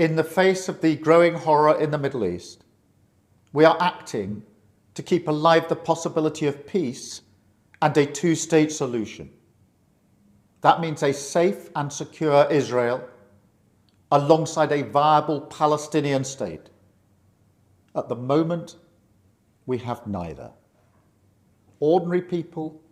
In the face of the growing horror in the Middle East, we are acting to keep alive the possibility of peace and a two-state solution. That means a safe and secure Israel alongside a viable Palestinian state. At the moment, we have neither. Ordinary people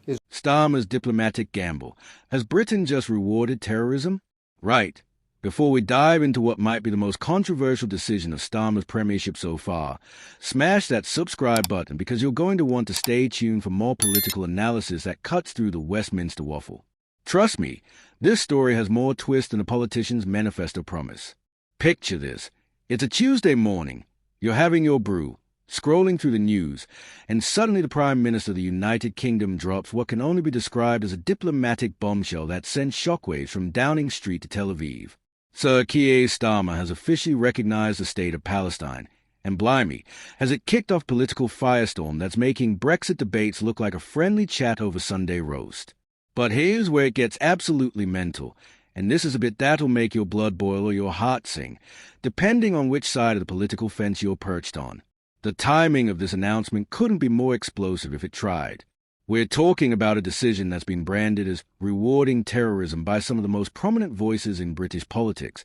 is... Starmer's diplomatic gamble. Has Britain just rewarded terrorism? Right. Before we dive into what might be the most controversial decision of Starmer's premiership so far, smash that subscribe button because you're going to want to stay tuned for more political analysis that cuts through the Westminster waffle. Trust me, this story has more twist than a politician's manifesto promise. Picture this. It's a Tuesday morning. You're having your brew, scrolling through the news, and suddenly the Prime Minister of the United Kingdom drops what can only be described as a diplomatic bombshell that sends shockwaves from Downing Street to Tel Aviv. Sir Keir Starmer has officially recognized the state of Palestine, and blimey, has it kicked off political firestorm that's making Brexit debates look like a friendly chat over Sunday roast. But here's where it gets absolutely mental, and this is a bit that'll make your blood boil or your heart sing, depending on which side of the political fence you're perched on. The timing of this announcement couldn't be more explosive if it tried. We're talking about a decision that's been branded as rewarding terrorism by some of the most prominent voices in British politics,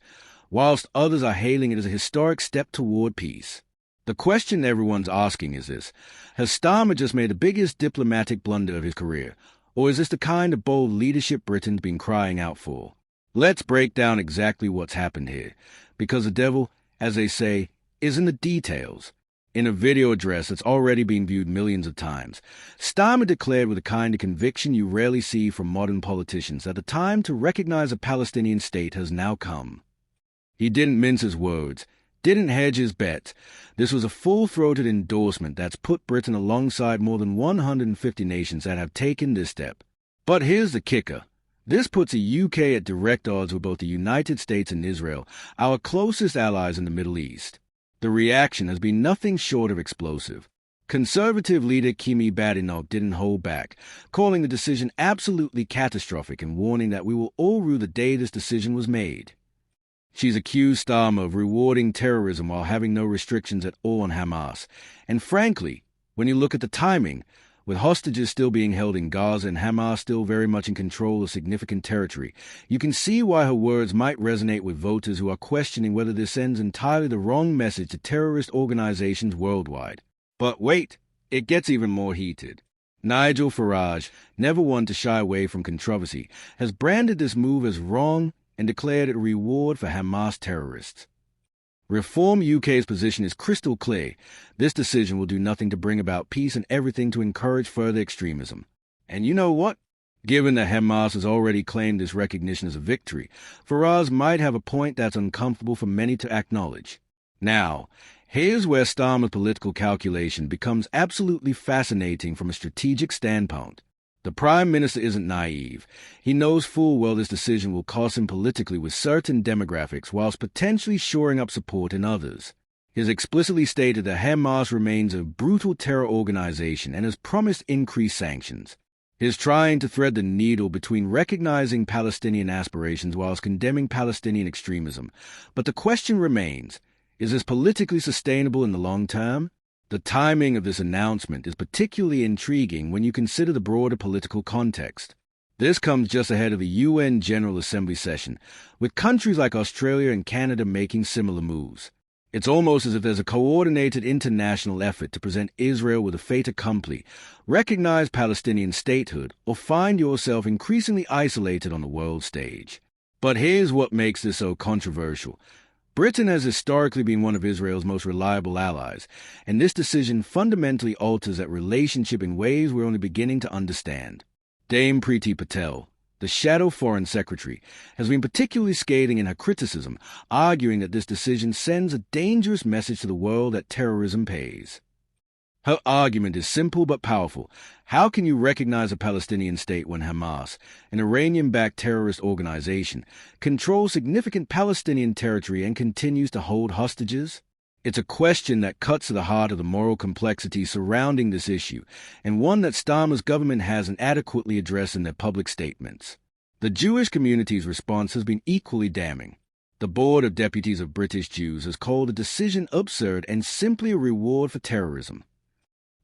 whilst others are hailing it as a historic step toward peace. The question everyone's asking is this: has Starmer just made the biggest diplomatic blunder of his career, or is this the kind of bold leadership Britain's been crying out for? Let's break down exactly what's happened here, because the devil, as they say, is in the details. In a video address that's already been viewed millions of times, Starmer declared with a kind of conviction you rarely see from modern politicians that the time to recognize a Palestinian state has now come. He didn't mince his words, didn't hedge his bets. This was a full-throated endorsement that's put Britain alongside more than 150 nations that have taken this step. But here's the kicker. This puts the UK at direct odds with both the United States and Israel, our closest allies in the Middle East. The reaction has been nothing short of explosive. Conservative leader Kemi Badenoch didn't hold back, calling the decision absolutely catastrophic and warning that we will all rue the day this decision was made. She's accused Starmer of rewarding terrorism while having no restrictions at all on Hamas. And frankly, when you look at the timing, with hostages still being held in Gaza and Hamas still very much in control of significant territory, you can see why her words might resonate with voters who are questioning whether this sends entirely the wrong message to terrorist organizations worldwide. But wait, it gets even more heated. Nigel Farage, never one to shy away from controversy, has branded this move as wrong and declared it a reward for Hamas terrorists. Reform UK's position is crystal clear. This decision will do nothing to bring about peace and everything to encourage further extremism. And you know what? Given that Hamas has already claimed this recognition as a victory, Farage might have a point that's uncomfortable for many to acknowledge. Now, here's where Starmer's political calculation becomes absolutely fascinating from a strategic standpoint. The Prime Minister isn't naive. He knows full well this decision will cost him politically with certain demographics whilst potentially shoring up support in others. He has explicitly stated that Hamas remains a brutal terror organization and has promised increased sanctions. He is trying to thread the needle between recognizing Palestinian aspirations whilst condemning Palestinian extremism. But the question remains, is this politically sustainable in the long term? The timing of this announcement is particularly intriguing when you consider the broader political context. This comes just ahead of the UN General Assembly session, with countries like Australia and Canada making similar moves. It's almost as if there's a coordinated international effort to present Israel with a fait accompli, recognize Palestinian statehood, or find yourself increasingly isolated on the world stage. But here's what makes this so controversial. Britain has historically been one of Israel's most reliable allies, and this decision fundamentally alters that relationship in ways we're only beginning to understand. Dame Priti Patel, the shadow foreign secretary, has been particularly scathing in her criticism, arguing that this decision sends a dangerous message to the world that terrorism pays. Her argument is simple but powerful. How can you recognize a Palestinian state when Hamas, an Iranian-backed terrorist organization, controls significant Palestinian territory and continues to hold hostages? It's a question that cuts to the heart of the moral complexity surrounding this issue, and one that Starmer's government hasn't adequately addressed in their public statements. The Jewish community's response has been equally damning. The Board of Deputies of British Jews has called the decision absurd and simply a reward for terrorism.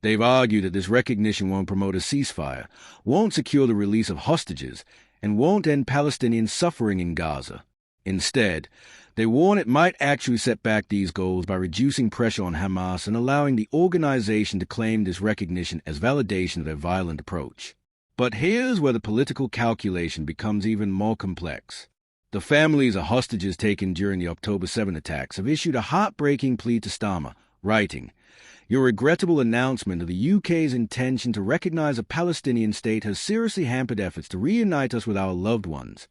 They've argued that this recognition won't promote a ceasefire, won't secure the release of hostages, and won't end Palestinian suffering in Gaza. Instead, they warn it might actually set back these goals by reducing pressure on Hamas and allowing the organization to claim this recognition as validation of their violent approach. But here's where the political calculation becomes even more complex. The families of hostages taken during the October 7 attacks have issued a heartbreaking plea to Starmer, writing, "Your regrettable announcement of the UK's intention to recognize a Palestinian state has seriously hampered efforts to reunite us with our loved ones.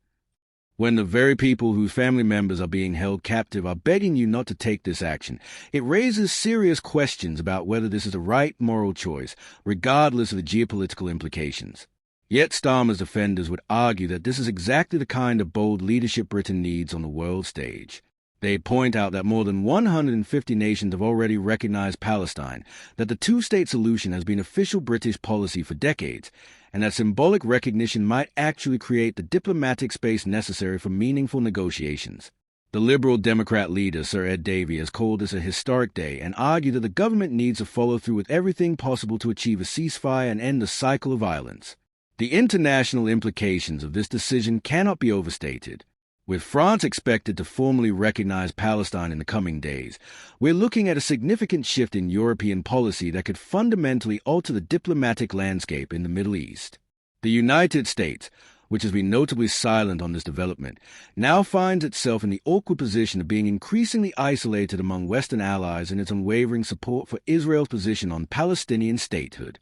When the very people whose family members are being held captive are begging you not to take this action, it raises serious questions about whether this is the right moral choice, regardless of the geopolitical implications." Yet Starmer's defenders would argue that this is exactly the kind of bold leadership Britain needs on the world stage. They point out that more than 150 nations have already recognized Palestine, that the two-state solution has been official British policy for decades, and that symbolic recognition might actually create the diplomatic space necessary for meaningful negotiations. The Liberal Democrat leader, Sir Ed Davey, has called this a historic day and argued that the government needs to follow through with everything possible to achieve a ceasefire and end the cycle of violence. The international implications of this decision cannot be overstated. With France expected to formally recognize Palestine in the coming days, we're looking at a significant shift in European policy that could fundamentally alter the diplomatic landscape in the Middle East. The United States, which has been notably silent on this development, now finds itself in the awkward position of being increasingly isolated among Western allies in its unwavering support for Israel's position on Palestinian statehood.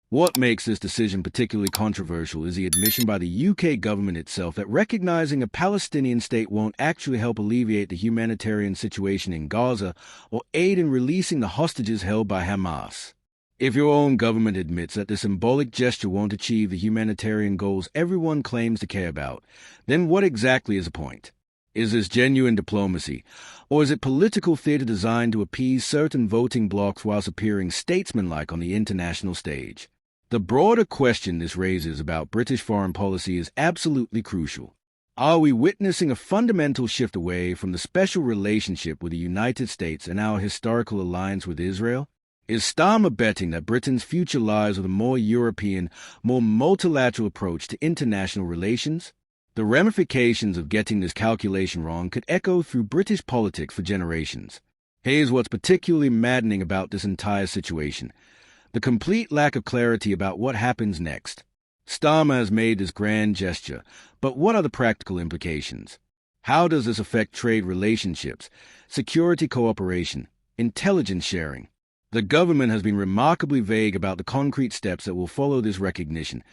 What makes this decision particularly controversial is the admission by the UK government itself that recognizing a Palestinian state won't actually help alleviate the humanitarian situation in Gaza or aid in releasing the hostages held by Hamas. If your own government admits that the symbolic gesture won't achieve the humanitarian goals everyone claims to care about, then what exactly is the point? Is this genuine diplomacy, or is it political theater designed to appease certain voting blocs whilst appearing statesmanlike on the international stage? The broader question this raises about British foreign policy is absolutely crucial. Are we witnessing a fundamental shift away from the special relationship with the United States and our historical alliance with Israel? Is Starmer betting that Britain's future lies with a more European, more multilateral approach to international relations? The ramifications of getting this calculation wrong could echo through British politics for generations. Here's what's particularly maddening about this entire situation: the complete lack of clarity about what happens next. Starmer has made this grand gesture, but what are the practical implications? How does this affect trade relationships, security cooperation, intelligence sharing? The government has been remarkably vague about the concrete steps that will follow this recognition,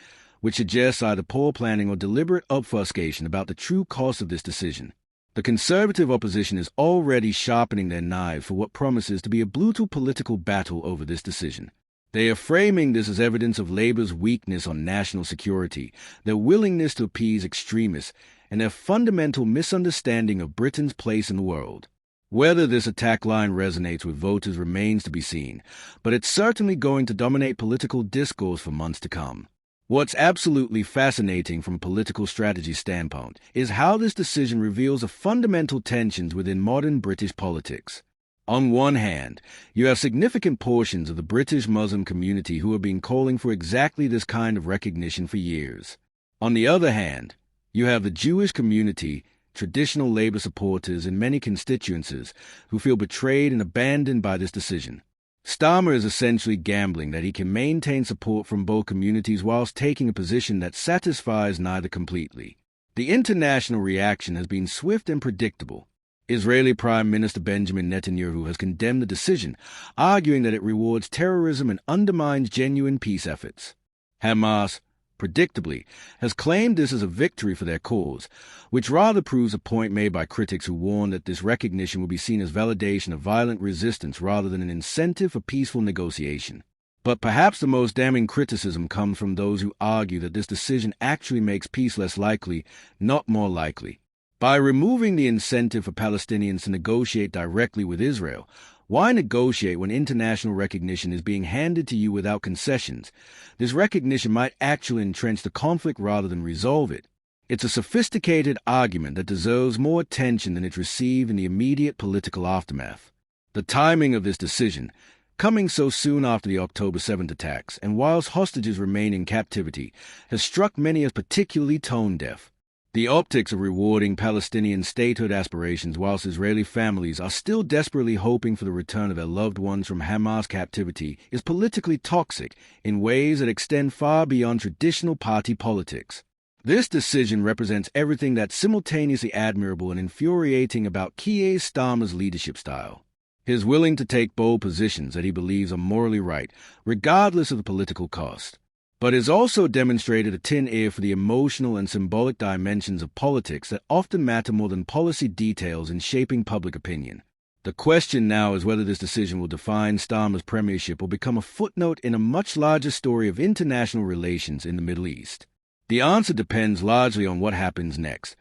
which suggests either poor planning or deliberate obfuscation about the true cost of this decision. The Conservative opposition is already sharpening their knives for what promises to be a brutal political battle over this decision. They are framing this as evidence of Labour's weakness on national security, their willingness to appease extremists, and their fundamental misunderstanding of Britain's place in the world. Whether this attack line resonates with voters remains to be seen, but it's certainly going to dominate political discourse for months to come. What's absolutely fascinating from a political strategy standpoint is how this decision reveals the fundamental tensions within modern British politics. On one hand, you have significant portions of the British Muslim community who have been calling for exactly this kind of recognition for years. On the other hand, you have the Jewish community, traditional Labour supporters in many constituencies, who feel betrayed and abandoned by this decision. Starmer is essentially gambling that he can maintain support from both communities whilst taking a position that satisfies neither completely. The international reaction has been swift and predictable. Israeli Prime Minister Benjamin Netanyahu has condemned the decision, arguing that it rewards terrorism and undermines genuine peace efforts. Hamas, predictably, has claimed this as a victory for their cause, which rather proves a point made by critics who warn that this recognition will be seen as validation of violent resistance rather than an incentive for peaceful negotiation. But perhaps the most damning criticism comes from those who argue that this decision actually makes peace less likely, not more likely. By removing the incentive for Palestinians to negotiate directly with Israel, why negotiate when international recognition is being handed to you without concessions? This recognition might actually entrench the conflict rather than resolve it. It's a sophisticated argument that deserves more attention than it received in the immediate political aftermath. The timing of this decision, coming so soon after the October 7th attacks, and whilst hostages remain in captivity, has struck many as particularly tone-deaf. The optics of rewarding Palestinian statehood aspirations whilst Israeli families are still desperately hoping for the return of their loved ones from Hamas captivity is politically toxic in ways that extend far beyond traditional party politics. This decision represents everything that's simultaneously admirable and infuriating about Keir Starmer's leadership style. He is willing to take bold positions that he believes are morally right, regardless of the political cost, but has also demonstrated a keen ear for the emotional and symbolic dimensions of politics that often matter more than policy details in shaping public opinion. The question now is whether this decision will define Starmer's premiership or become a footnote in a much larger story of international relations in the Middle East. The answer depends largely on what happens next,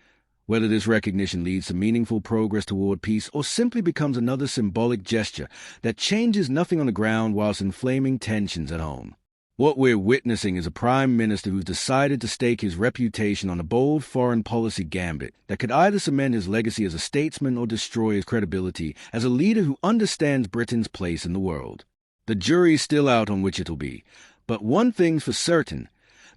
whether this recognition leads to meaningful progress toward peace or simply becomes another symbolic gesture that changes nothing on the ground whilst inflaming tensions at home. What we're witnessing is a prime minister who's decided to stake his reputation on a bold foreign policy gambit that could either cement his legacy as a statesman or destroy his credibility as a leader who understands Britain's place in the world. The jury's still out on which it'll be, but one thing's for certain: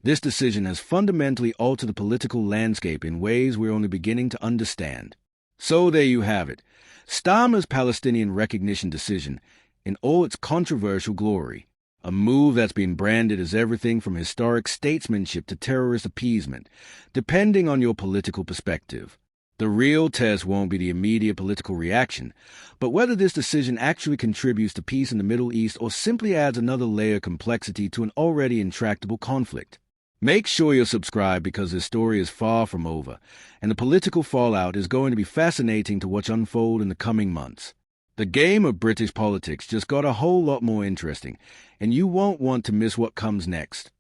this decision has fundamentally altered the political landscape in ways we're only beginning to understand. So there you have it, Starmer's Palestinian recognition decision in all its controversial glory. A move that's been branded as everything from historic statesmanship to terrorist appeasement, depending on your political perspective. The real test won't be the immediate political reaction, but whether this decision actually contributes to peace in the Middle East or simply adds another layer of complexity to an already intractable conflict. Make sure you're subscribed because this story is far from over, and the political fallout is going to be fascinating to watch unfold in the coming months. The game of British politics just got a whole lot more interesting, and you won't want to miss what comes next.